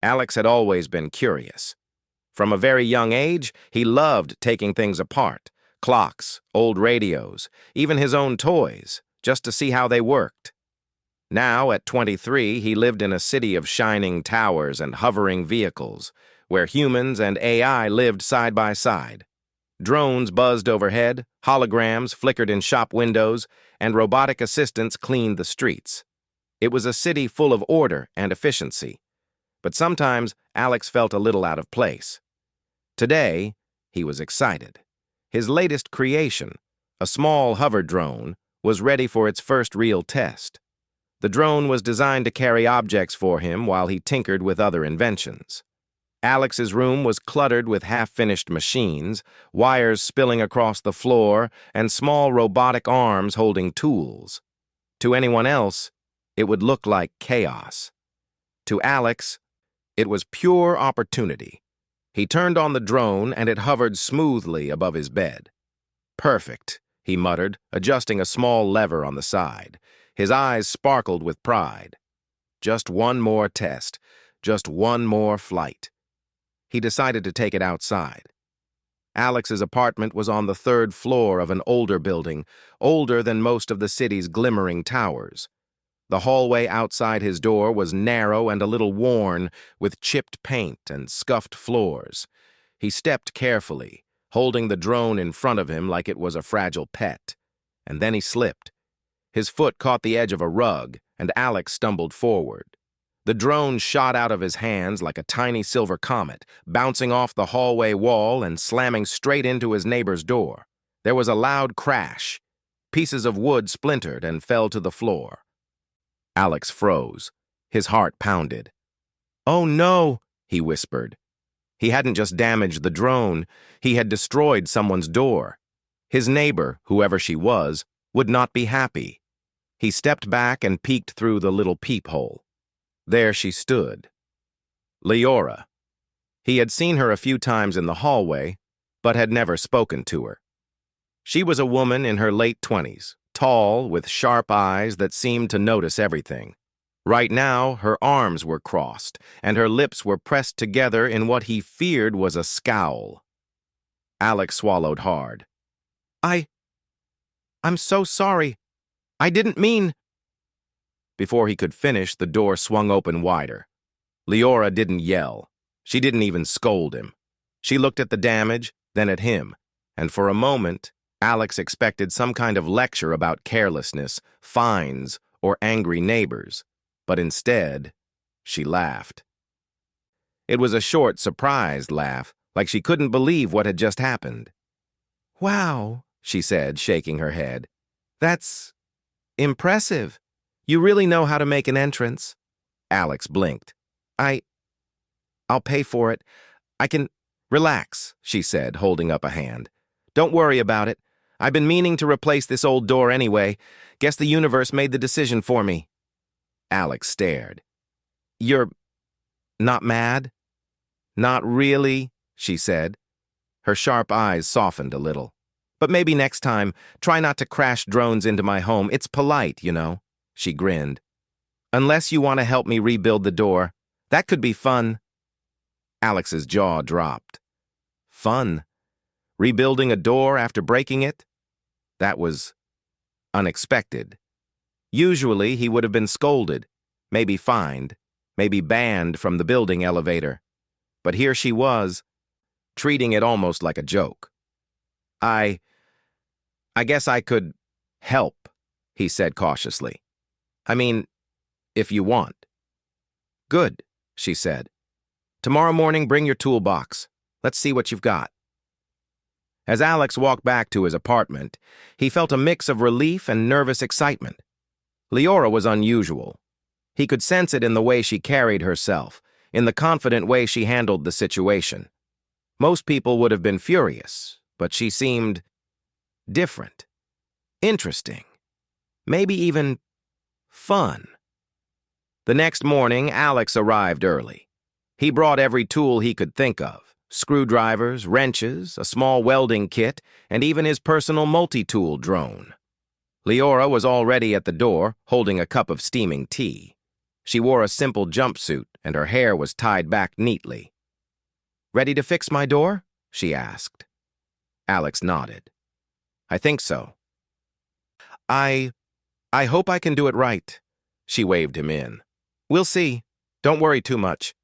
Alex had always been curious. From a very young age, he loved taking things apart, clocks, old radios, even his own toys, just to see how they worked. Now, at 23, he lived in a city of shining towers and hovering vehicles, where humans and AI lived side by side. Drones buzzed overhead, holograms flickered in shop windows, and robotic assistants cleaned the streets. It was a city full of order and efficiency. But sometimes Alex felt a little out of place. Today, he was excited. His latest creation, a small hover drone, was ready for its first real test. The drone was designed to carry objects for him while he tinkered with other inventions. Alex's room was cluttered with half-finished machines, wires spilling across the floor, and small robotic arms holding tools. To anyone else, it would look like chaos. To Alex, it was pure opportunity. He turned on the drone and it hovered smoothly above his bed. "Perfect," he muttered, adjusting a small lever on the side. His eyes sparkled with pride. Just one more test, just one more flight. He decided to take it outside. Alex's apartment was on the third floor of an older building, older than most of the city's glimmering towers. The hallway outside his door was narrow and a little worn, with chipped paint and scuffed floors. He stepped carefully, holding the drone in front of him like it was a fragile pet. And then he slipped. His foot caught the edge of a rug, and Alex stumbled forward. The drone shot out of his hands like a tiny silver comet, bouncing off the hallway wall and slamming straight into his neighbor's door. There was a loud crash. Pieces of wood splintered and fell to the floor. Alex froze. His heart pounded. "Oh no," he whispered. He hadn't just damaged the drone, he had destroyed someone's door. His neighbor, whoever she was, would not be happy. He stepped back and peeked through the little peephole. There she stood. Leora. He had seen her a few times in the hallway, but had never spoken to her. She was a woman in her late 20s, tall, with sharp eyes that seemed to notice everything. Right now, her arms were crossed, and her lips were pressed together in what he feared was a scowl. Alex swallowed hard. I'm so sorry. I didn't mean—" Before he could finish, the door swung open wider. Leora didn't yell. She didn't even scold him. She looked at the damage, then at him, and for a moment, Alex expected some kind of lecture about carelessness, fines, or angry neighbors. But instead, she laughed. It was a short, surprised laugh, like she couldn't believe what had just happened. "Wow," she said, shaking her head. "That's impressive. You really know how to make an entrance." Alex blinked. I'll pay for it. I can—" "Relax," she said, holding up a hand. "Don't worry about it. I've been meaning to replace this old door anyway. Guess the universe made the decision for me." Alex stared. "You're not mad?" "Not really," she said. Her sharp eyes softened a little. "But maybe next time, try not to crash drones into my home. It's polite, you know." She grinned. "Unless you want to help me rebuild the door. That could be fun." Alex's jaw dropped. Fun? Rebuilding a door after breaking it? That was unexpected. Usually, he would have been scolded, maybe fined, maybe banned from the building elevator. But here she was, treating it almost like a joke. I guess I could help," he said cautiously. "I mean, if you want." "Good," she said. "Tomorrow morning, bring your toolbox. Let's see what you've got." As Alex walked back to his apartment, he felt a mix of relief and nervous excitement. Leora was unusual. He could sense it in the way she carried herself, in the confident way she handled the situation. Most people would have been furious, but she seemed different, interesting, maybe even fun. The next morning, Alex arrived early. He brought every tool he could think of: screwdrivers, wrenches, a small welding kit, and even his personal multi-tool drone. Leora was already at the door, holding a cup of steaming tea. She wore a simple jumpsuit, and her hair was tied back neatly. "Ready to fix my door?" she asked. Alex nodded. "I think so." I hope I can do it right." She waved him in. "We'll see. Don't worry too much.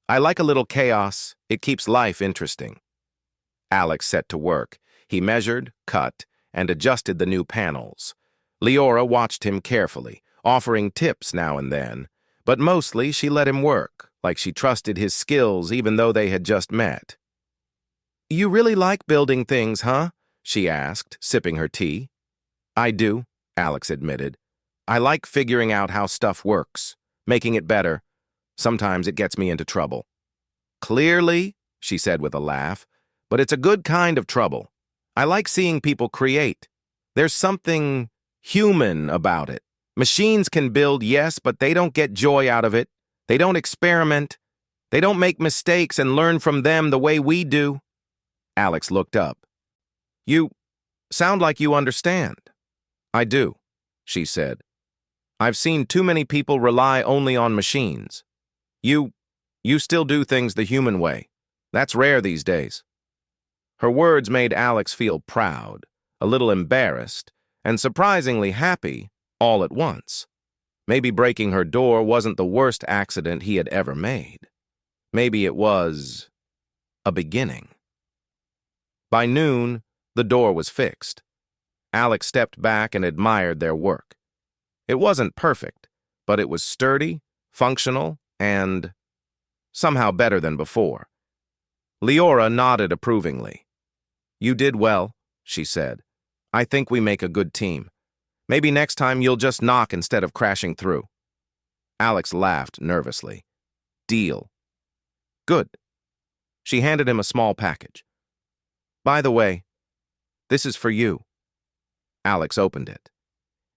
I like a little chaos. It keeps life interesting." Alex set to work. He measured, cut, and adjusted the new panels. Leora watched him carefully, offering tips now and then, but mostly she let him work, like she trusted his skills even though they had just met. "You really like building things, huh?" she asked, sipping her tea. "I do," Alex admitted. "I like figuring out how stuff works, making it better. Sometimes it gets me into trouble." "Clearly," she said with a laugh, "but it's a good kind of trouble. I like seeing people create. There's something human about it. Machines can build, yes, but they don't get joy out of it. They don't experiment. They don't make mistakes and learn from them the way we do." Alex looked up. "You sound like you understand." "I do," she said. "I've seen too many people rely only on machines. You still do things the human way. That's rare these days." Her words made Alex feel proud, a little embarrassed, and surprisingly happy all at once. Maybe breaking her door wasn't the worst accident he had ever made. Maybe it was a beginning. By noon, the door was fixed. Alex stepped back and admired their work. It wasn't perfect, but it was sturdy, functional, and somehow better than before. Leora nodded approvingly. "You did well," she said. "I think we make a good team. Maybe next time you'll just knock instead of crashing through." Alex laughed nervously. "Deal." "Good." She handed him a small package. "By the way, this is for you." Alex opened it.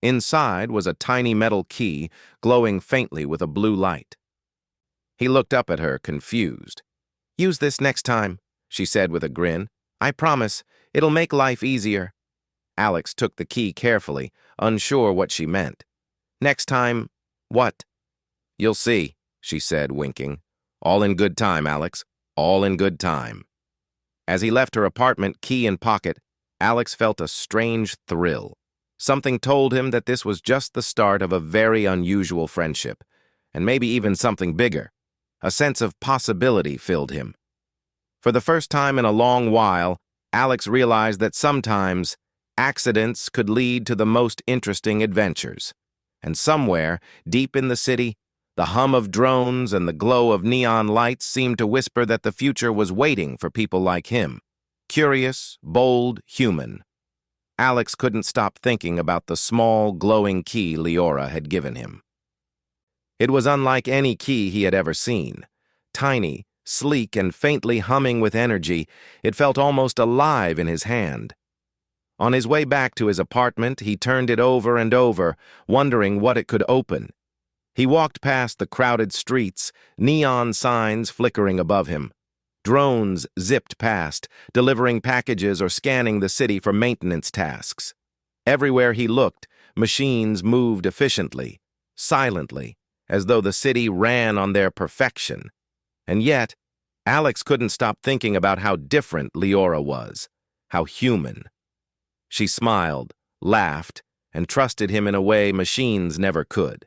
Inside was a tiny metal key glowing faintly with a blue light. He looked up at her, confused. "Use this next time," she said with a grin. "I promise, it'll make life easier." Alex took the key carefully, unsure what she meant. "Next time, what?" "You'll see," she said, winking. "All in good time, Alex. All in good time." As he left her apartment, key in pocket, Alex felt a strange thrill. Something told him that this was just the start of a very unusual friendship, and maybe even something bigger. A sense of possibility filled him. For the first time in a long while, Alex realized that sometimes accidents could lead to the most interesting adventures. And somewhere, deep in the city, the hum of drones and the glow of neon lights seemed to whisper that the future was waiting for people like him. Curious, bold, human. Alex couldn't stop thinking about the small, glowing key Leora had given him. It was unlike any key he had ever seen. Tiny, sleek, and faintly humming with energy, it felt almost alive in his hand. On his way back to his apartment, he turned it over and over, wondering what it could open. He walked past the crowded streets, neon signs flickering above him. Drones zipped past, delivering packages or scanning the city for maintenance tasks. Everywhere he looked, machines moved efficiently, silently, as though the city ran on their perfection. And yet, Alex couldn't stop thinking about how different Leora was, how human. She smiled, laughed, and trusted him in a way machines never could.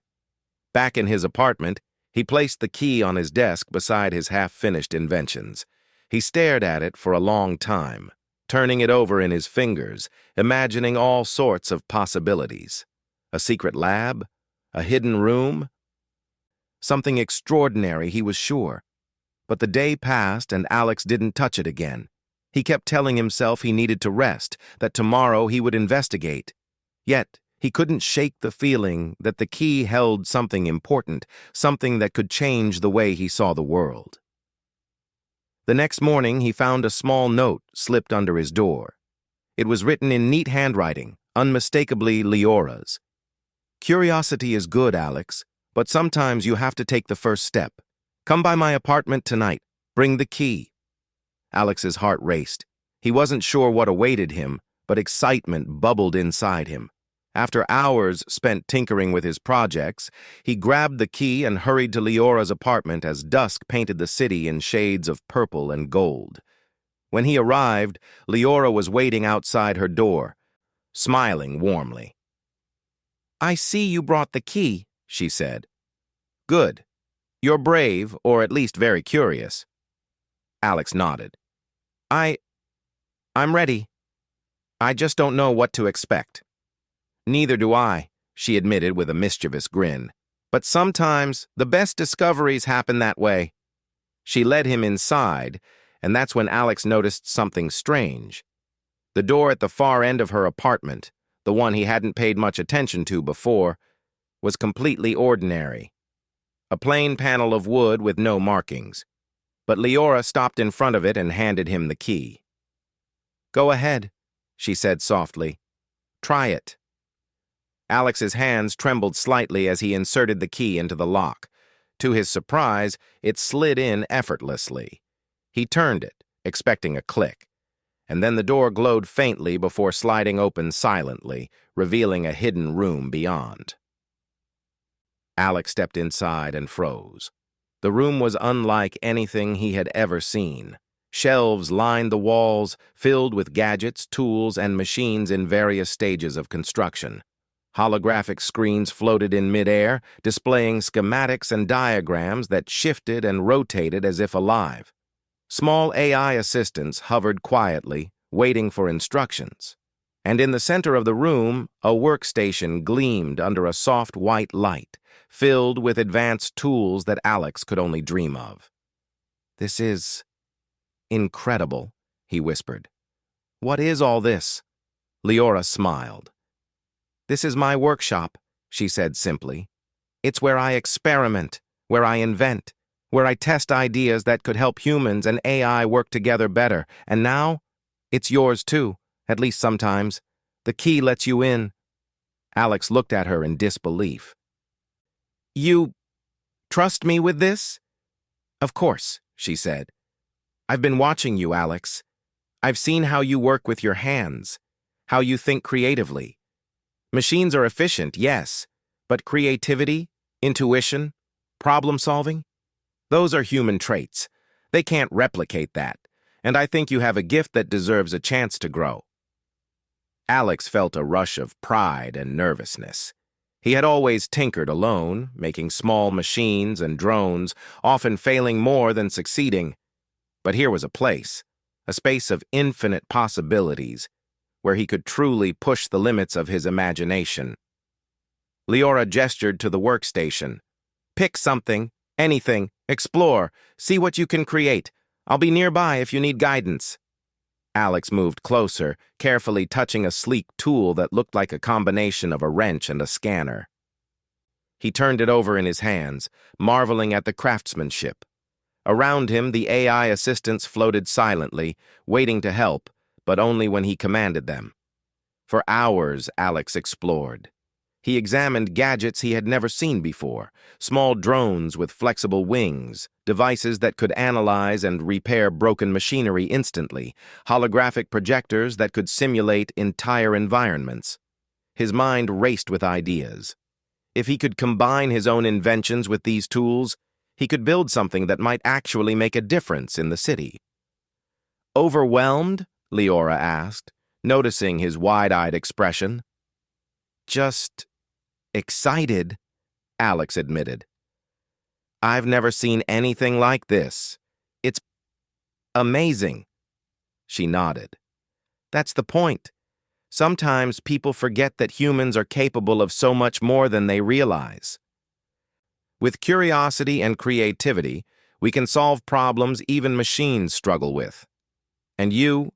Back in his apartment, he placed the key on his desk beside his half-finished inventions. He stared at it for a long time, turning it over in his fingers, imagining all sorts of possibilities. A secret lab? A hidden room? Something extraordinary, he was sure. But the day passed and Alex didn't touch it again. He kept telling himself he needed to rest, that tomorrow he would investigate. Yet, he couldn't shake the feeling that the key held something important, something that could change the way he saw the world. The next morning, he found a small note slipped under his door. It was written in neat handwriting, unmistakably Leora's. "Curiosity is good, Alex, but sometimes you have to take the first step. Come by my apartment tonight. Bring the key." Alex's heart raced. He wasn't sure what awaited him, but excitement bubbled inside him. After hours spent tinkering with his projects, he grabbed the key and hurried to Leora's apartment as dusk painted the city in shades of purple and gold. When he arrived, Leora was waiting outside her door, smiling warmly. "I see you brought the key," she said. "Good. You're brave, or at least very curious." Alex nodded. I'm ready. I just don't know what to expect." "Neither do I," she admitted with a mischievous grin. "But sometimes the best discoveries happen that way." She led him inside, and that's when Alex noticed something strange. The door at the far end of her apartment, the one he hadn't paid much attention to before, was completely ordinary. A plain panel of wood with no markings. But Leora stopped in front of it and handed him the key. "Go ahead," she said softly. "Try it." Alex's hands trembled slightly as he inserted the key into the lock. To his surprise, it slid in effortlessly. He turned it, expecting a click, and then the door glowed faintly before sliding open silently, revealing a hidden room beyond. Alex stepped inside and froze. The room was unlike anything he had ever seen. Shelves lined the walls, filled with gadgets, tools, and machines in various stages of construction. Holographic screens floated in midair, displaying schematics and diagrams that shifted and rotated as if alive. Small AI assistants hovered quietly, waiting for instructions. And in the center of the room, a workstation gleamed under a soft white light, filled with advanced tools that Alex could only dream of. "This is incredible," he whispered. "What is all this?" Leora smiled. "This is my workshop," she said simply. "It's where I experiment, where I invent, where I test ideas that could help humans and AI work together better. And now, it's yours too, at least sometimes. The key lets you in." Alex looked at her in disbelief. "You trust me with this?" "Of course," she said. "I've been watching you, Alex. I've seen how you work with your hands, how you think creatively. Machines are efficient, yes, but creativity, intuition, problem-solving, those are human traits. They can't replicate that, and I think you have a gift that deserves a chance to grow." Alex felt a rush of pride and nervousness. He had always tinkered alone, making small machines and drones, often failing more than succeeding. But here was a space of infinite possibilities, where he could truly push the limits of his imagination. Leora gestured to the workstation. "Pick something, anything, explore, see what you can create. I'll be nearby if you need guidance." Alex moved closer, carefully touching a sleek tool that looked like a combination of a wrench and a scanner. He turned it over in his hands, marveling at the craftsmanship. Around him, the AI assistants floated silently, waiting to help, but only when he commanded them. For hours, Alex explored. He examined gadgets he had never seen before, small drones with flexible wings, devices that could analyze and repair broken machinery instantly, holographic projectors that could simulate entire environments. His mind raced with ideas. If he could combine his own inventions with these tools, he could build something that might actually make a difference in the city. "Overwhelmed?" Leora asked, noticing his wide-eyed expression. "Just excited," Alex admitted. "I've never seen anything like this. It's amazing." She nodded. "That's the point. Sometimes people forget that humans are capable of so much more than they realize. With curiosity and creativity, we can solve problems even machines struggle with. And you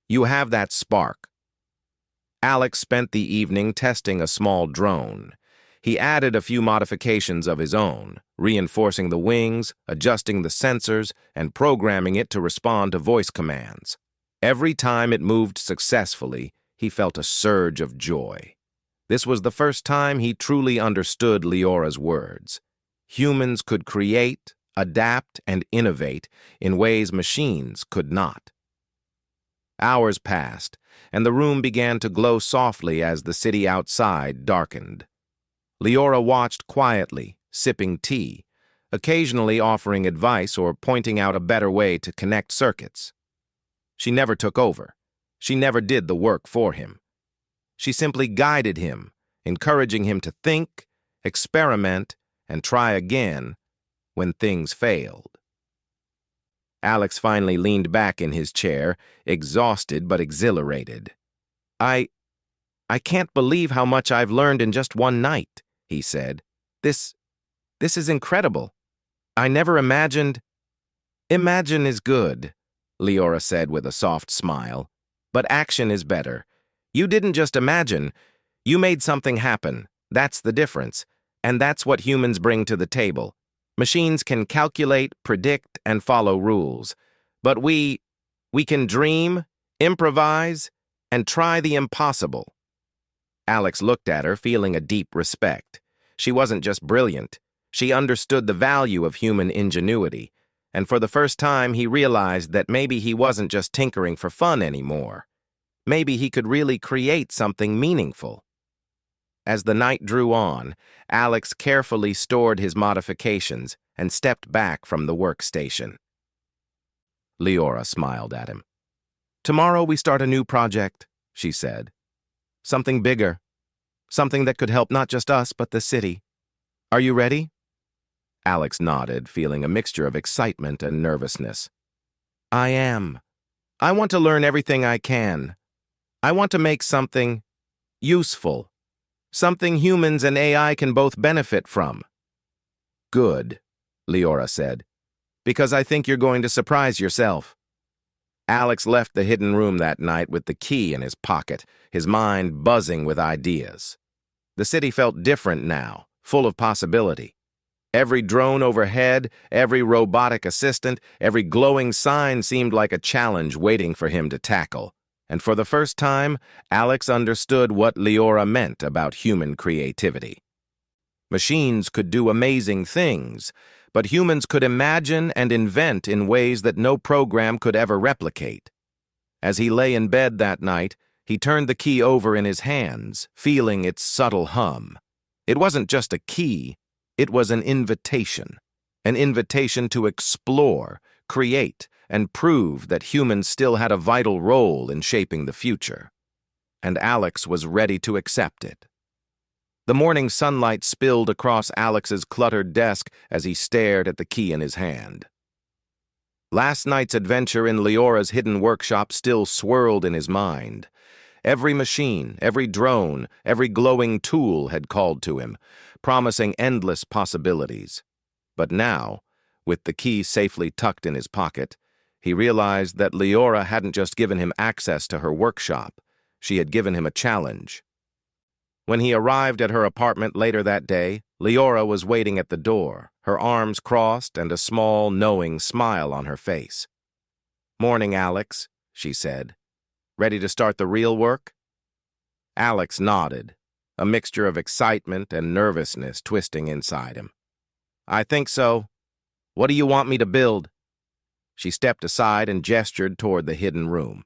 have that spark." Alex spent the evening testing a small drone. He added a few modifications of his own, reinforcing the wings, adjusting the sensors, and programming it to respond to voice commands. Every time it moved successfully, he felt a surge of joy. This was the first time he truly understood Leora's words. Humans could create, adapt, and innovate in ways machines could not. Hours passed, and the room began to glow softly as the city outside darkened. Leora watched quietly, sipping tea, occasionally offering advice or pointing out a better way to connect circuits. She never took over. She never did the work for him. She simply guided him, encouraging him to think, experiment, and try again when things failed. Alex finally leaned back in his chair, exhausted but exhilarated. I can't believe how much I've learned in just one night, he said. This is incredible. I never imagined— Imagine is good, Leora said with a soft smile, but action is better. You didn't just imagine, you made something happen. That's the difference, and that's what humans bring to the table. Machines can calculate, predict, and follow rules, but we can dream, improvise, and try the impossible. Alex looked at her, feeling a deep respect. She wasn't just brilliant. She understood the value of human ingenuity, and for the first time he realized that maybe he wasn't just tinkering for fun anymore. Maybe he could really create something meaningful. As the night drew on, Alex carefully stored his modifications and stepped back from the workstation. Leora smiled at him. Tomorrow we start a new project, she said. Something bigger. Something that could help not just us, but the city. Are you ready? Alex nodded, feeling a mixture of excitement and nervousness. I am. I want to learn everything I can. I want to make something useful. Something humans and AI can both benefit from. Good, Leora said, because I think you're going to surprise yourself. Alex left the hidden room that night with the key in his pocket, his mind buzzing with ideas. The city felt different now, full of possibility. Every drone overhead, every robotic assistant, every glowing sign seemed like a challenge waiting for him to tackle. And for the first time, Alex understood what Leora meant about human creativity. Machines could do amazing things, but humans could imagine and invent in ways that no program could ever replicate. As he lay in bed that night, he turned the key over in his hands, feeling its subtle hum. It wasn't just a key, it was an invitation to explore, create, and prove that humans still had a vital role in shaping the future. And Alex was ready to accept it. The morning sunlight spilled across Alex's cluttered desk as he stared at the key in his hand. Last night's adventure in Leora's hidden workshop still swirled in his mind. Every machine, every drone, every glowing tool had called to him, promising endless possibilities. But now, with the key safely tucked in his pocket, he realized that Leora hadn't just given him access to her workshop, she had given him a challenge. When he arrived at her apartment later that day, Leora was waiting at the door, her arms crossed and a small, knowing smile on her face. "Morning, Alex," she said. "Ready to start the real work?" Alex nodded, a mixture of excitement and nervousness twisting inside him. "I think so. What do you want me to build?" She stepped aside and gestured toward the hidden room.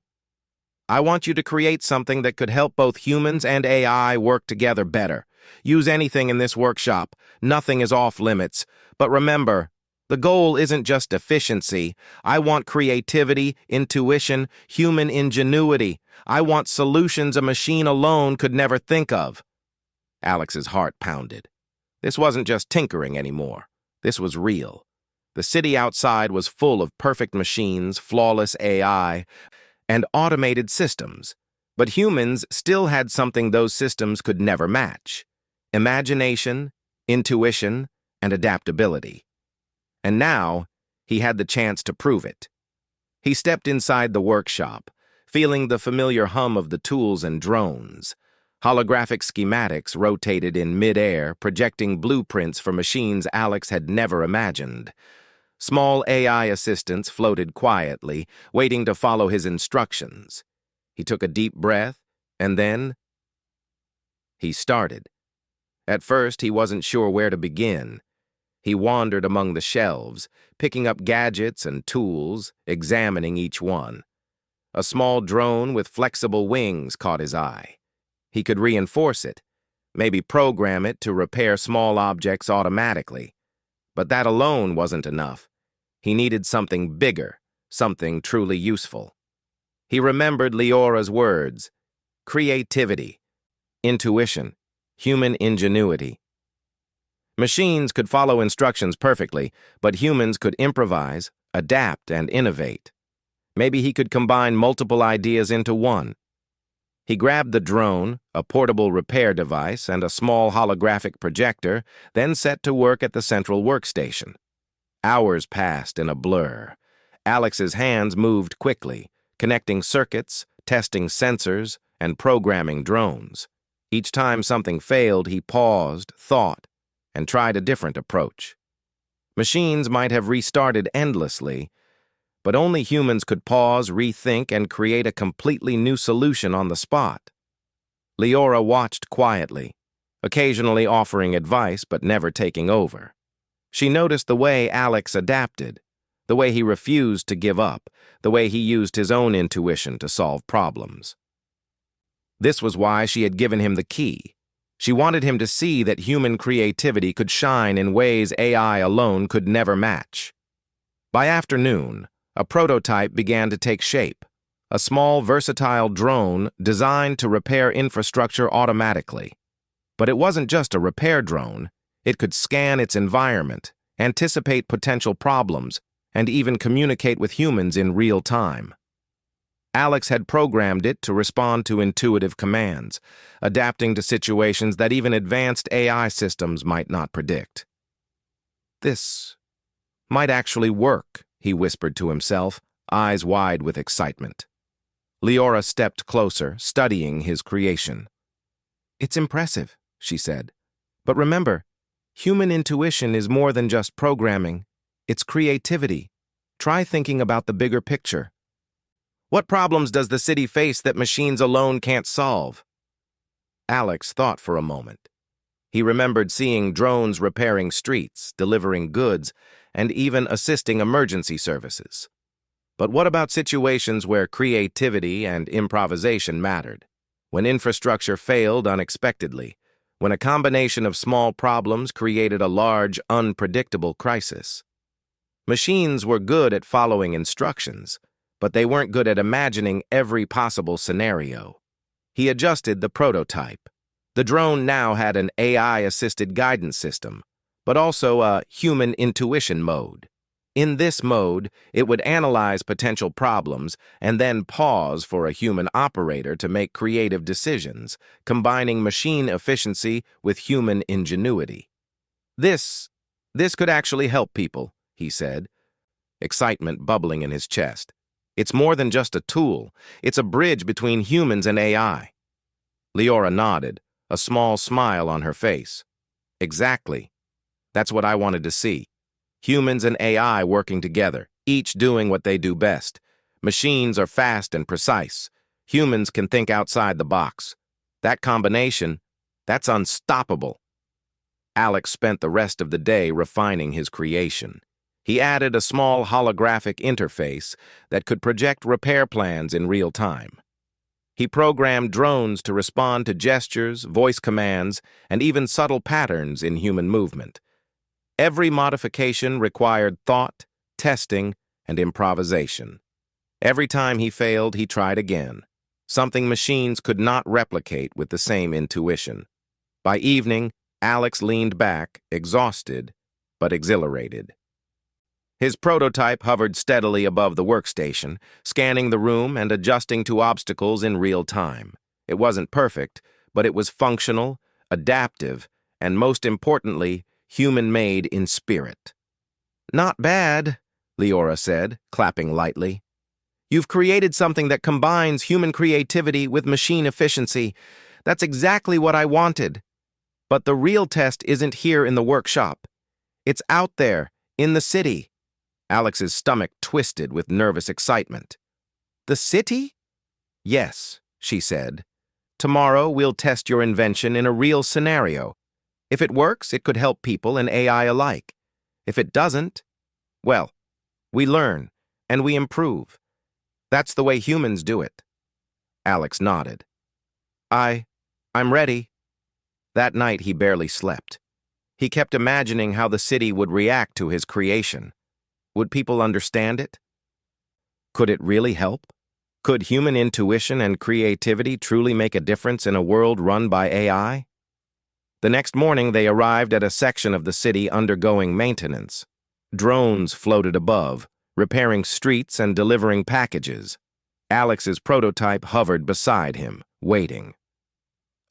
"I want you to create something that could help both humans and AI work together better. Use anything in this workshop. Nothing is off limits. But remember, the goal isn't just efficiency. I want creativity, intuition, human ingenuity. I want solutions a machine alone could never think of." Alex's heart pounded. This wasn't just tinkering anymore. This was real. The city outside was full of perfect machines, flawless AI, and automated systems. But humans still had something those systems could never match: imagination, intuition, and adaptability. And now, he had the chance to prove it. He stepped inside the workshop, feeling the familiar hum of the tools and drones. Holographic schematics rotated in mid-air, projecting blueprints for machines Alex had never imagined. Small AI assistants floated quietly, waiting to follow his instructions. He took a deep breath, and then he started. At first, he wasn't sure where to begin. He wandered among the shelves, picking up gadgets and tools, examining each one. A small drone with flexible wings caught his eye. He could reinforce it, maybe program it to repair small objects automatically. But that alone wasn't enough. He needed something bigger, something truly useful. He remembered Leora's words: creativity, intuition, human ingenuity. Machines could follow instructions perfectly, but humans could improvise, adapt, and innovate. Maybe he could combine multiple ideas into one. He grabbed the drone, a portable repair device, and a small holographic projector, then set to work at the central workstation. Hours passed in a blur. Alex's hands moved quickly, connecting circuits, testing sensors, and programming drones. Each time something failed, he paused, thought, and tried a different approach. Machines might have restarted endlessly, but only humans could pause, rethink, and create a completely new solution on the spot. Leora watched quietly, occasionally offering advice but never taking over. She noticed the way Alex adapted, the way he refused to give up, the way he used his own intuition to solve problems. This was why she had given him the key. She wanted him to see that human creativity could shine in ways AI alone could never match. By afternoon, a prototype began to take shape, a small, versatile drone designed to repair infrastructure automatically. But it wasn't just a repair drone. It could scan its environment, anticipate potential problems, and even communicate with humans in real time. Alex had programmed it to respond to intuitive commands, adapting to situations that even advanced AI systems might not predict. This might actually work, he whispered to himself, eyes wide with excitement. Leora stepped closer, studying his creation. "It's impressive," she said. "But remember, human intuition is more than just programming. It's creativity. Try thinking about the bigger picture. What problems does the city face that machines alone can't solve?" Alex thought for a moment. He remembered seeing drones repairing streets, delivering goods, and even assisting emergency services. But what about situations where creativity and improvisation mattered? When infrastructure failed unexpectedly, when a combination of small problems created a large, unpredictable crisis. Machines were good at following instructions, but they weren't good at imagining every possible scenario. He adjusted the prototype. The drone now had an AI-assisted guidance system, but also a human intuition mode. In this mode, it would analyze potential problems and then pause for a human operator to make creative decisions, combining machine efficiency with human ingenuity. This could actually help people," he said, excitement bubbling in his chest. "It's more than just a tool. It's a bridge between humans and AI." Leora nodded, a small smile on her face. "Exactly. That's what I wanted to see. Humans and AI working together, each doing what they do best. Machines are fast and precise. Humans can think outside the box. That combination, that's unstoppable." Alex spent the rest of the day refining his creation. He added a small holographic interface that could project repair plans in real time. He programmed drones to respond to gestures, voice commands, and even subtle patterns in human movement. Every modification required thought, testing, and improvisation. Every time he failed, he tried again, something machines could not replicate with the same intuition. By evening, Alex leaned back, exhausted, but exhilarated. His prototype hovered steadily above the workstation, scanning the room and adjusting to obstacles in real time. It wasn't perfect, but it was functional, adaptive, and most importantly, human-made in spirit. "Not bad," Leora said, clapping lightly. "You've created something that combines human creativity with machine efficiency. That's exactly what I wanted. But the real test isn't here in the workshop. It's out there, in the city." Alex's stomach twisted with nervous excitement. "The city?" "Yes," she said. "Tomorrow we'll test your invention in a real scenario. If it works, it could help people and AI alike. If it doesn't, well, we learn and we improve. That's the way humans do it. Alex nodded. I'm ready. That night he barely slept. He kept imagining how the city would react to his creation. Would people understand it? Could it really help? Could human intuition and creativity truly make a difference in a world run by AI? The next morning they arrived at a section of the city undergoing maintenance. Drones floated above, repairing streets and delivering packages. Alex's prototype hovered beside him, waiting.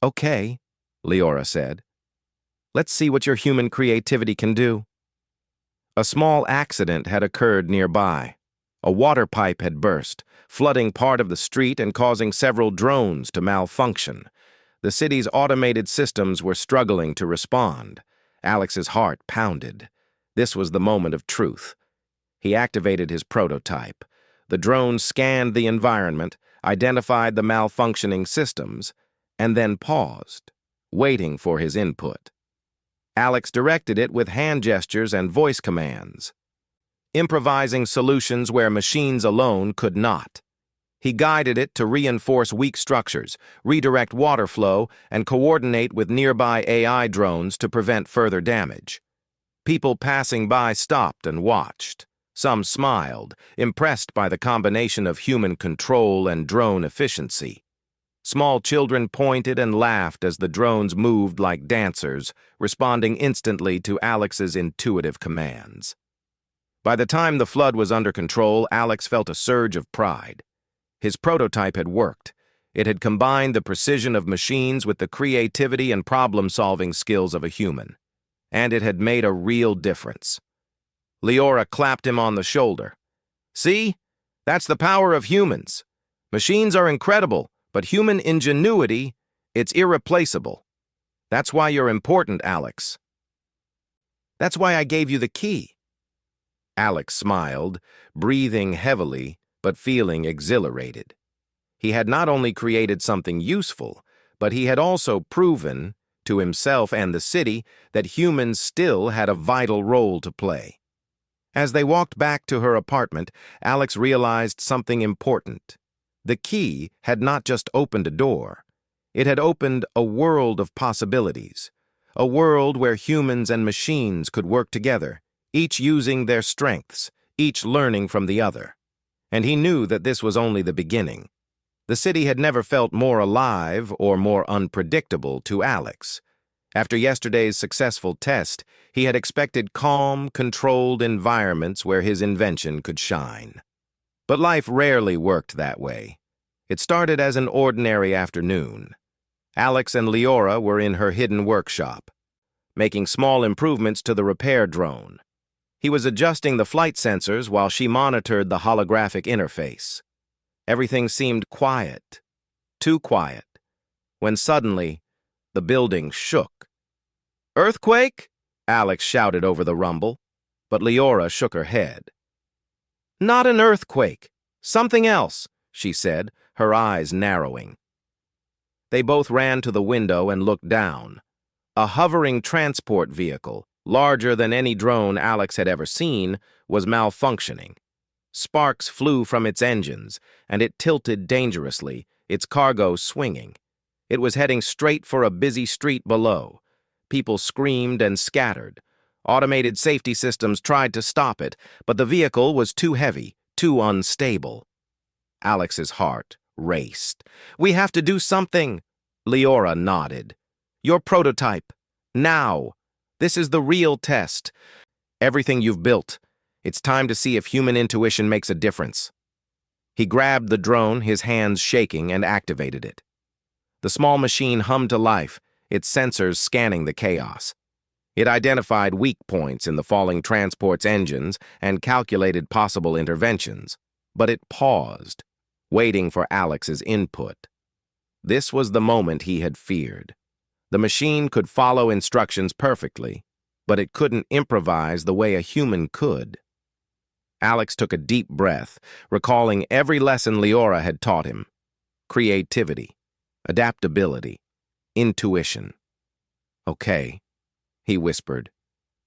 "Okay," Leora said. "Let's see what your human creativity can do." A small accident had occurred nearby. A water pipe had burst, flooding part of the street and causing several drones to malfunction. The city's automated systems were struggling to respond. Alex's heart pounded. This was the moment of truth. He activated his prototype. The drone scanned the environment, identified the malfunctioning systems, and then paused, waiting for his input. Alex directed it with hand gestures and voice commands, improvising solutions where machines alone could not. He guided it to reinforce weak structures, redirect water flow, and coordinate with nearby AI drones to prevent further damage. People passing by stopped and watched. Some smiled, impressed by the combination of human control and drone efficiency. Small children pointed and laughed as the drones moved like dancers, responding instantly to Alex's intuitive commands. By the time the flood was under control, Alex felt a surge of pride. His prototype had worked. It had combined the precision of machines with the creativity and problem-solving skills of a human. And it had made a real difference. Leora clapped him on the shoulder. "See? That's the power of humans. Machines are incredible, but human ingenuity, it's irreplaceable. That's why you're important, Alex. That's why I gave you the key." Alex smiled, breathing heavily, but feeling exhilarated. He had not only created something useful, but he had also proven, to himself and the city, that humans still had a vital role to play. As they walked back to her apartment, Alex realized something important. The key had not just opened a door. It had opened a world of possibilities, a world where humans and machines could work together, each using their strengths, each learning from the other. And he knew that this was only the beginning. The city had never felt more alive or more unpredictable to Alex. After yesterday's successful test, he had expected calm, controlled environments where his invention could shine. But life rarely worked that way. It started as an ordinary afternoon. Alex and Leora were in her hidden workshop, making small improvements to the repair drone. He was adjusting the flight sensors while she monitored the holographic interface. Everything seemed quiet, too quiet, when suddenly the building shook. "Earthquake?" Alex shouted over the rumble, but Leora shook her head. "Not an earthquake. Something else," she said, her eyes narrowing. They both ran to the window and looked down. A hovering transport vehicle, larger than any drone Alex had ever seen, was malfunctioning. Sparks flew from its engines, and it tilted dangerously, its cargo swinging. It was heading straight for a busy street below. People screamed and scattered. Automated safety systems tried to stop it, but the vehicle was too heavy, too unstable. Alex's heart raced. "We have to do something." Leora nodded. "Your prototype. Now. This is the real test. Everything you've built. It's time to see if human intuition makes a difference." He grabbed the drone, his hands shaking, and activated it. The small machine hummed to life, its sensors scanning the chaos. It identified weak points in the falling transport's engines and calculated possible interventions, but it paused, waiting for Alex's input. This was the moment he had feared. The machine could follow instructions perfectly, but it couldn't improvise the way a human could. Alex took a deep breath, recalling every lesson Leora had taught him. Creativity, adaptability, intuition. "Okay," he whispered.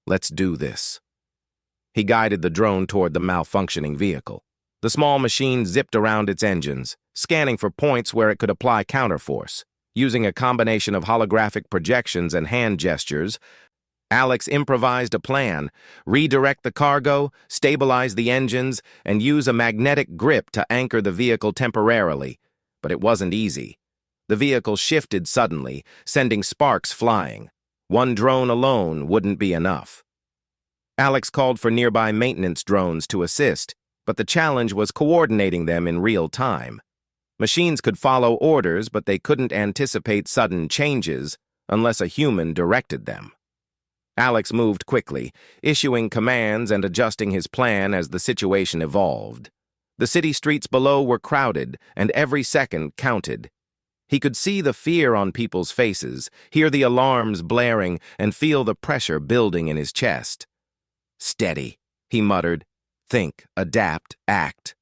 "Let's do this." He guided the drone toward the malfunctioning vehicle. The small machine zipped around its engines, scanning for points where it could apply counterforce. Using a combination of holographic projections and hand gestures, Alex improvised a plan: redirect the cargo, stabilize the engines, and use a magnetic grip to anchor the vehicle temporarily. But it wasn't easy. The vehicle shifted suddenly, sending sparks flying. One drone alone wouldn't be enough. Alex called for nearby maintenance drones to assist, but the challenge was coordinating them in real time. Machines could follow orders, but they couldn't anticipate sudden changes unless a human directed them. Alex moved quickly, issuing commands and adjusting his plan as the situation evolved. The city streets below were crowded, and every second counted. He could see the fear on people's faces, hear the alarms blaring, and feel the pressure building in his chest. "Steady," he muttered. "Think, adapt, act."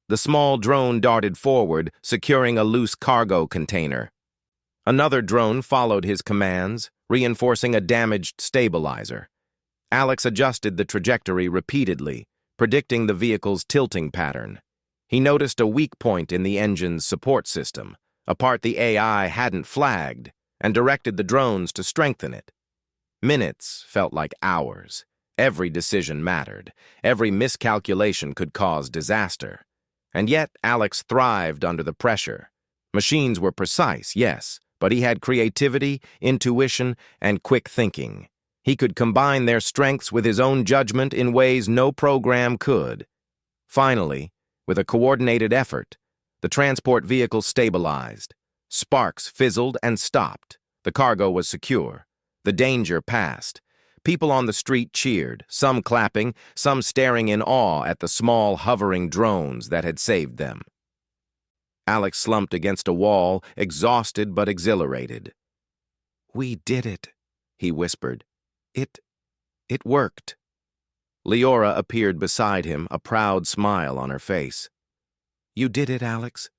The small drone darted forward, securing a loose cargo container. Another drone followed his commands, reinforcing a damaged stabilizer. Alex adjusted the trajectory repeatedly, predicting the vehicle's tilting pattern. He noticed a weak point in the engine's support system, a part the AI hadn't flagged, and directed the drones to strengthen it. Minutes felt like hours. Every decision mattered. Every miscalculation could cause disaster. And yet, Alex thrived under the pressure. Machines were precise, yes, but he had creativity, intuition, and quick thinking. He could combine their strengths with his own judgment in ways no program could. Finally, with a coordinated effort, the transport vehicle stabilized. Sparks fizzled and stopped. The cargo was secure. The danger passed. People on the street cheered, some clapping, some staring in awe at the small, hovering drones that had saved them. Alex slumped against a wall, exhausted but exhilarated. "We did it," he whispered. It worked." Leora appeared beside him, a proud smile on her face. "You did it, Alex.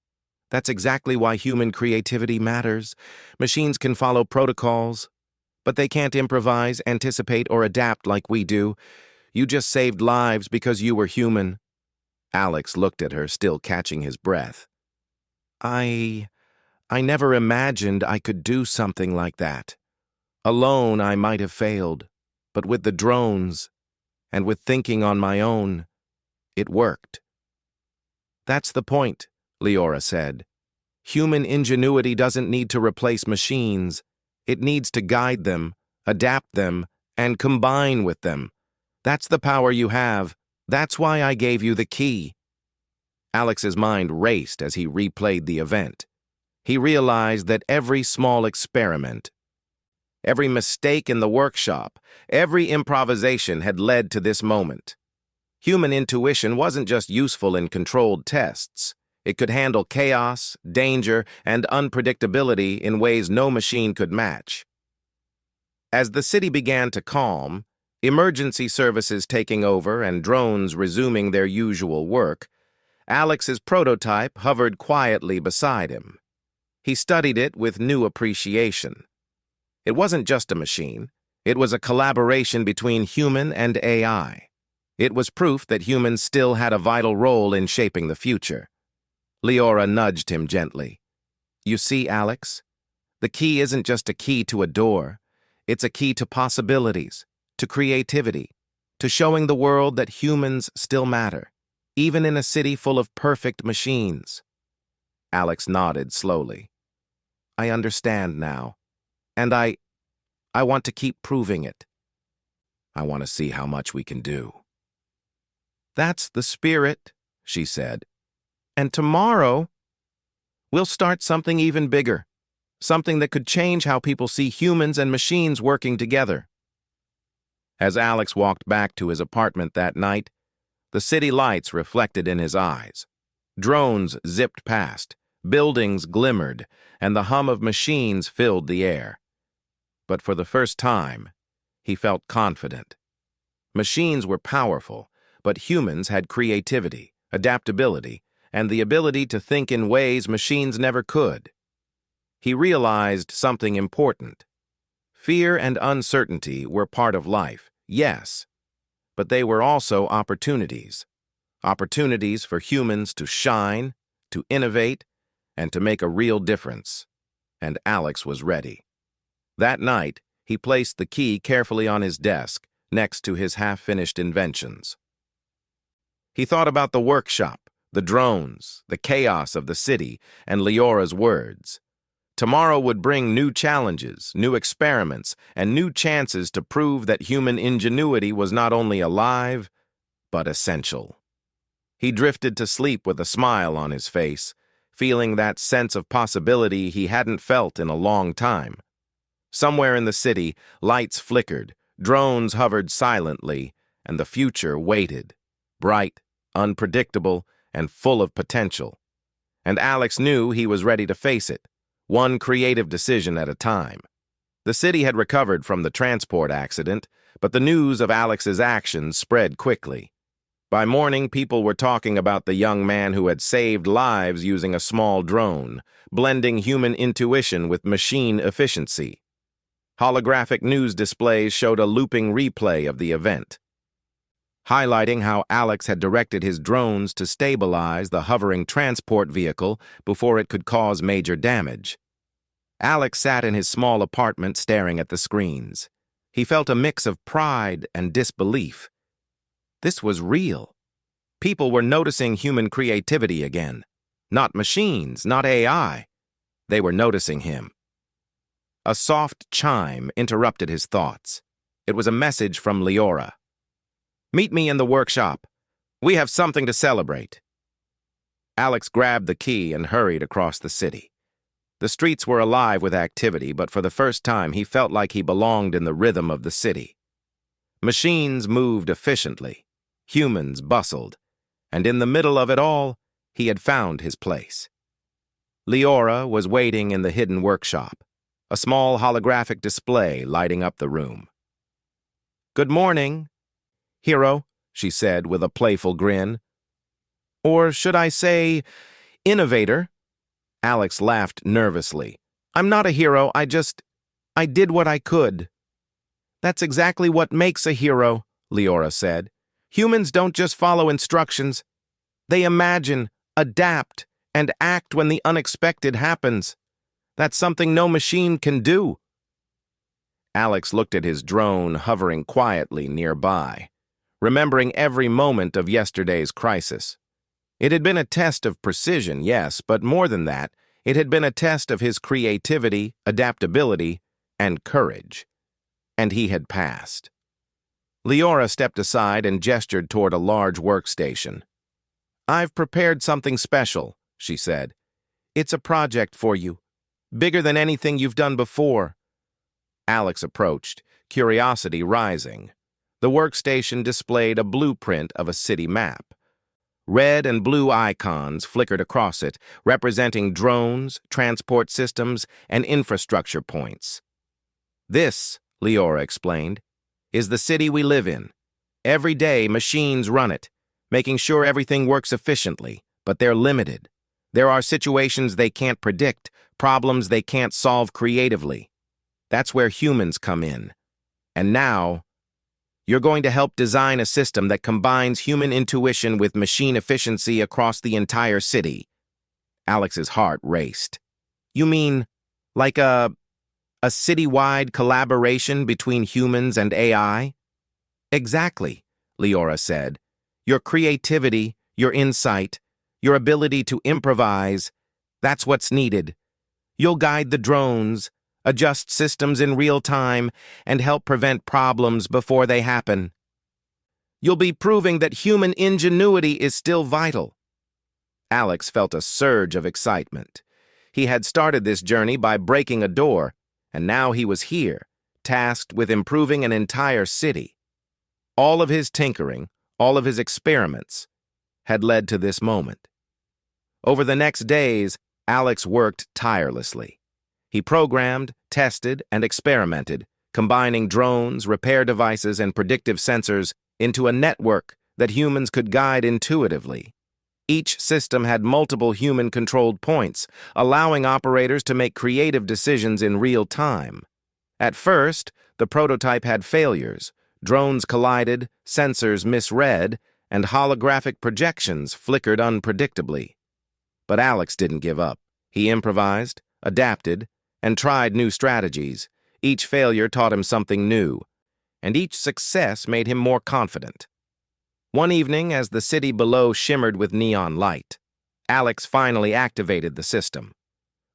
That's exactly why human creativity matters. Machines can follow protocols, but they can't improvise, anticipate, or adapt like we do. You just saved lives because you were human." Alex looked at her, still catching his breath. I never imagined I could do something like that. Alone, I might have failed, but with the drones, and with thinking on my own, it worked." "That's the point," Leora said. "Human ingenuity doesn't need to replace machines. It needs to guide them, adapt them, and combine with them. That's the power you have. That's why I gave you the key." Alex's mind raced as he replayed the event. He realized that every small experiment, every mistake in the workshop, every improvisation had led to this moment. Human intuition wasn't just useful in controlled tests. It could handle chaos, danger, and unpredictability in ways no machine could match. As the city began to calm, emergency services taking over and drones resuming their usual work, Alex's prototype hovered quietly beside him. He studied it with new appreciation. It wasn't just a machine. It was a collaboration between human and AI. It was proof that humans still had a vital role in shaping the future. Leora nudged him gently. "You see, Alex, the key isn't just a key to a door. It's a key to possibilities, to creativity, to showing the world that humans still matter, even in a city full of perfect machines." Alex nodded slowly. "I understand now, and I want to keep proving it. I want to see how much we can do." "That's the spirit," she said. "And tomorrow, we'll start something even bigger, something that could change how people see humans and machines working together." As Alex walked back to his apartment that night, the city lights reflected in his eyes. Drones zipped past, buildings glimmered, and the hum of machines filled the air. But for the first time, he felt confident. Machines were powerful, but humans had creativity, adaptability, and the ability to think in ways machines never could. He realized something important. Fear and uncertainty were part of life, yes, but they were also opportunities. opportunities for humans to shine, to innovate, and to make a real difference. And Alex was ready. That night, he placed the key carefully on his desk, next to his half-finished inventions. He thought about the workshop, the drones, the chaos of the city, and Leora's words. Tomorrow would bring new challenges, new experiments, and new chances to prove that human ingenuity was not only alive, but essential. He drifted to sleep with a smile on his face, feeling that sense of possibility he hadn't felt in a long time. Somewhere in the city, lights flickered, drones hovered silently, and the future waited, bright, unpredictable, and full of potential. And Alex knew he was ready to face it, one creative decision at a time. The city had recovered from the transport accident, but the news of Alex's actions spread quickly. By morning, people were talking about the young man who had saved lives using a small drone, blending human intuition with machine efficiency. Holographic news displays showed a looping replay of the event, highlighting how Alex had directed his drones to stabilize the hovering transport vehicle before it could cause major damage. Alex sat in his small apartment staring at the screens. He felt a mix of pride and disbelief. This was real. People were noticing human creativity again. Not machines, not AI. They were noticing him. A soft chime interrupted his thoughts. It was a message from Leora. "Meet me in the workshop. We have something to celebrate." Alex grabbed the key and hurried across the city. The streets were alive with activity, but for the first time he felt like he belonged in the rhythm of the city. Machines moved efficiently. Humans bustled. And in the middle of it all, he had found his place. Leora was waiting in the hidden workshop, a small holographic display lighting up the room. "Good morning, hero," she said with a playful grin. "Or should I say, innovator?" Alex laughed nervously. "I'm not a hero, I did what I could." "That's exactly what makes a hero," Leora said. "Humans don't just follow instructions. They imagine, adapt, and act when the unexpected happens. That's something no machine can do." Alex looked at his drone hovering quietly nearby, remembering every moment of yesterday's crisis. It had been a test of precision, yes, but more than that, it had been a test of his creativity, adaptability, and courage. And he had passed. Leora stepped aside and gestured toward a large workstation. "I've prepared something special," she said. "It's a project for you, bigger than anything you've done before." Alex approached, curiosity rising. The workstation displayed a blueprint of a city map. Red and blue icons flickered across it, representing drones, transport systems, and infrastructure points. "This," Leora explained, "is the city we live in. Every day, machines run it, making sure everything works efficiently, but they're limited. There are situations they can't predict, problems they can't solve creatively. That's where humans come in. And now, you're going to help design a system that combines human intuition with machine efficiency across the entire city." Alex's heart raced. "You mean, like a citywide collaboration between humans and AI?" "Exactly," Leora said. "Your creativity, your insight, your ability to improvise, that's what's needed. You'll guide the drones, adjust systems in real time, and help prevent problems before they happen. You'll be proving that human ingenuity is still vital." Alex felt a surge of excitement. He had started this journey by breaking a door, and now he was here, tasked with improving an entire city. All of his tinkering, all of his experiments, had led to this moment. Over the next days, Alex worked tirelessly. He programmed, tested, and experimented, combining drones, repair devices, and predictive sensors into a network that humans could guide intuitively. Each system had multiple human-controlled points, allowing operators to make creative decisions in real time. At first, the prototype had failures. Drones collided, sensors misread, and holographic projections flickered unpredictably. But Alex didn't give up. He improvised, adapted, and tried new strategies. Each failure taught him something new, and each success made him more confident. One evening, as the city below shimmered with neon light, Alex finally activated the system.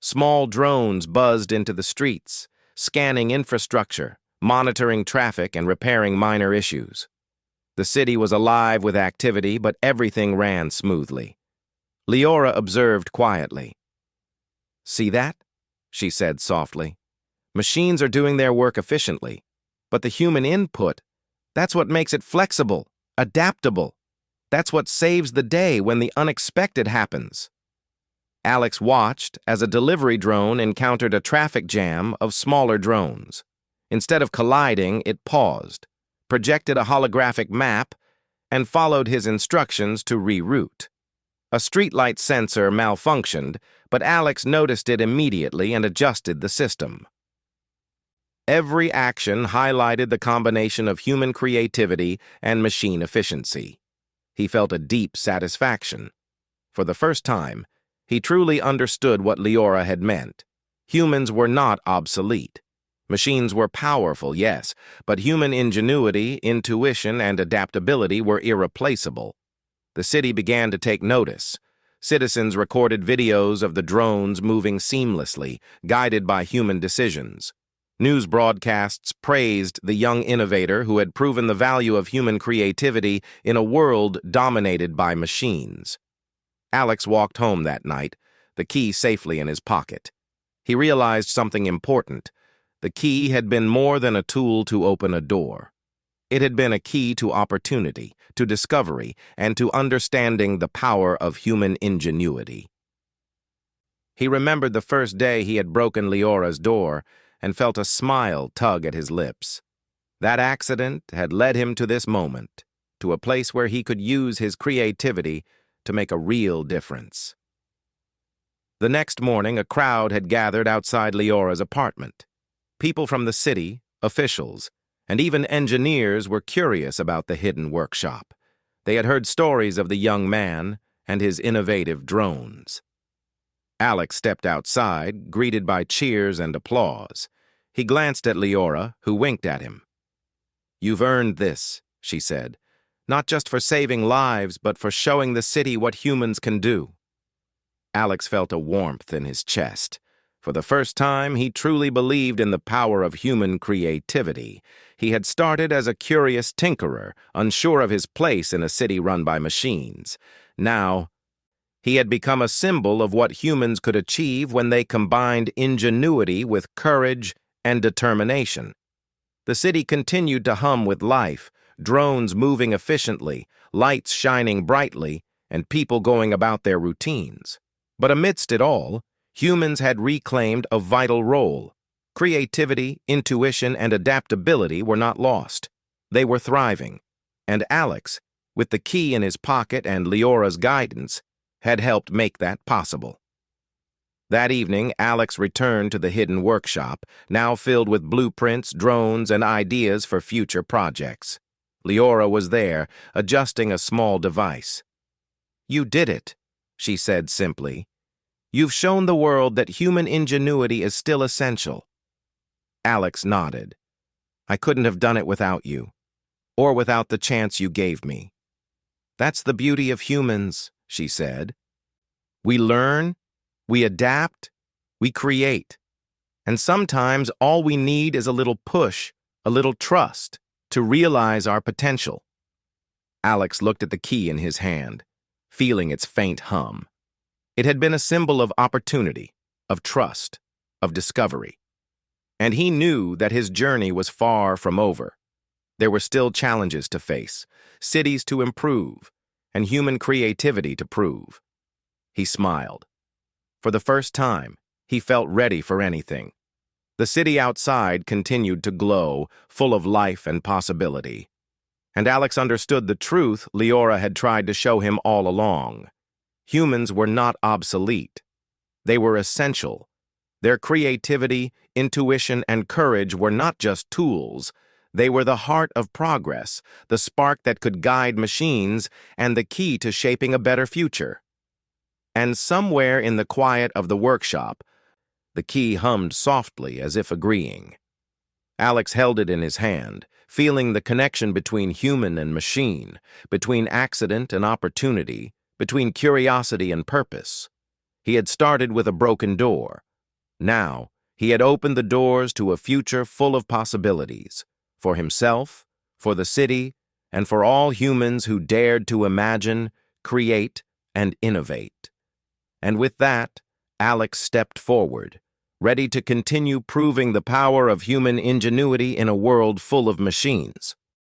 Small drones buzzed into the streets, scanning infrastructure, monitoring traffic, and repairing minor issues. The city was alive with activity, but everything ran smoothly. Leora observed quietly. "See that?" she said softly. "Machines are doing their work efficiently, but the human input, that's what makes it flexible, adaptable. That's what saves the day when the unexpected happens." Alex watched as a delivery drone encountered a traffic jam of smaller drones. Instead of colliding, it paused, projected a holographic map, and followed his instructions to reroute. A streetlight sensor malfunctioned, but Alex noticed it immediately and adjusted the system. Every action highlighted the combination of human creativity and machine efficiency. He felt a deep satisfaction. For the first time, he truly understood what Leora had meant. Humans were not obsolete. Machines were powerful, yes, but human ingenuity, intuition, and adaptability were irreplaceable. The city began to take notice. Citizens recorded videos of the drones moving seamlessly, guided by human decisions. News broadcasts praised the young innovator who had proven the value of human creativity in a world dominated by machines. Alex walked home that night, the key safely in his pocket. He realized something important. The key had been more than a tool to open a door. It had been a key to opportunity, to discovery, and to understanding the power of human ingenuity. He remembered the first day he had broken Leora's door and felt a smile tug at his lips. That accident had led him to this moment, to a place where he could use his creativity to make a real difference. The next morning, a crowd had gathered outside Leora's apartment. People from the city, officials, and even engineers were curious about the hidden workshop. They had heard stories of the young man and his innovative drones. Alex stepped outside, greeted by cheers and applause. He glanced at Leora, who winked at him. "You've earned this," she said, "not just for saving lives, but for showing the city what humans can do." Alex felt a warmth in his chest. For the first time, he truly believed in the power of human creativity. He had started as a curious tinkerer, unsure of his place in a city run by machines. Now, he had become a symbol of what humans could achieve when they combined ingenuity with courage and determination. The city continued to hum with life, drones moving efficiently, lights shining brightly, and people going about their routines. But amidst it all, humans had reclaimed a vital role. Creativity, intuition, and adaptability were not lost. They were thriving. And Alex, with the key in his pocket and Leora's guidance, had helped make that possible. That evening, Alex returned to the hidden workshop, now filled with blueprints, drones, and ideas for future projects. Leora was there, adjusting a small device. "You did it," she said simply. "You've shown the world that human ingenuity is still essential." Alex nodded. "I couldn't have done it without you, or without the chance you gave me." "That's the beauty of humans," she said. "We learn, we adapt, we create. And sometimes all we need is a little push, a little trust, to realize our potential." Alex looked at the key in his hand, feeling its faint hum. It had been a symbol of opportunity, of trust, of discovery. And he knew that his journey was far from over. There were still challenges to face, cities to improve, and human creativity to prove. He smiled. For the first time, he felt ready for anything. The city outside continued to glow, full of life and possibility. And Alex understood the truth Leora had tried to show him all along. Humans were not obsolete. They were essential. Their creativity, intuition, and courage were not just tools. They were the heart of progress, the spark that could guide machines, and the key to shaping a better future. And somewhere in the quiet of the workshop, the key hummed softly as if agreeing. Alex held it in his hand, feeling the connection between human and machine, between accident and opportunity, between curiosity and purpose. He had started with a broken door. Now, he had opened the doors to a future full of possibilities, for himself, for the city, and for all humans who dared to imagine, create, and innovate. And with that, Alex stepped forward, ready to continue proving the power of human ingenuity in a world full of machines.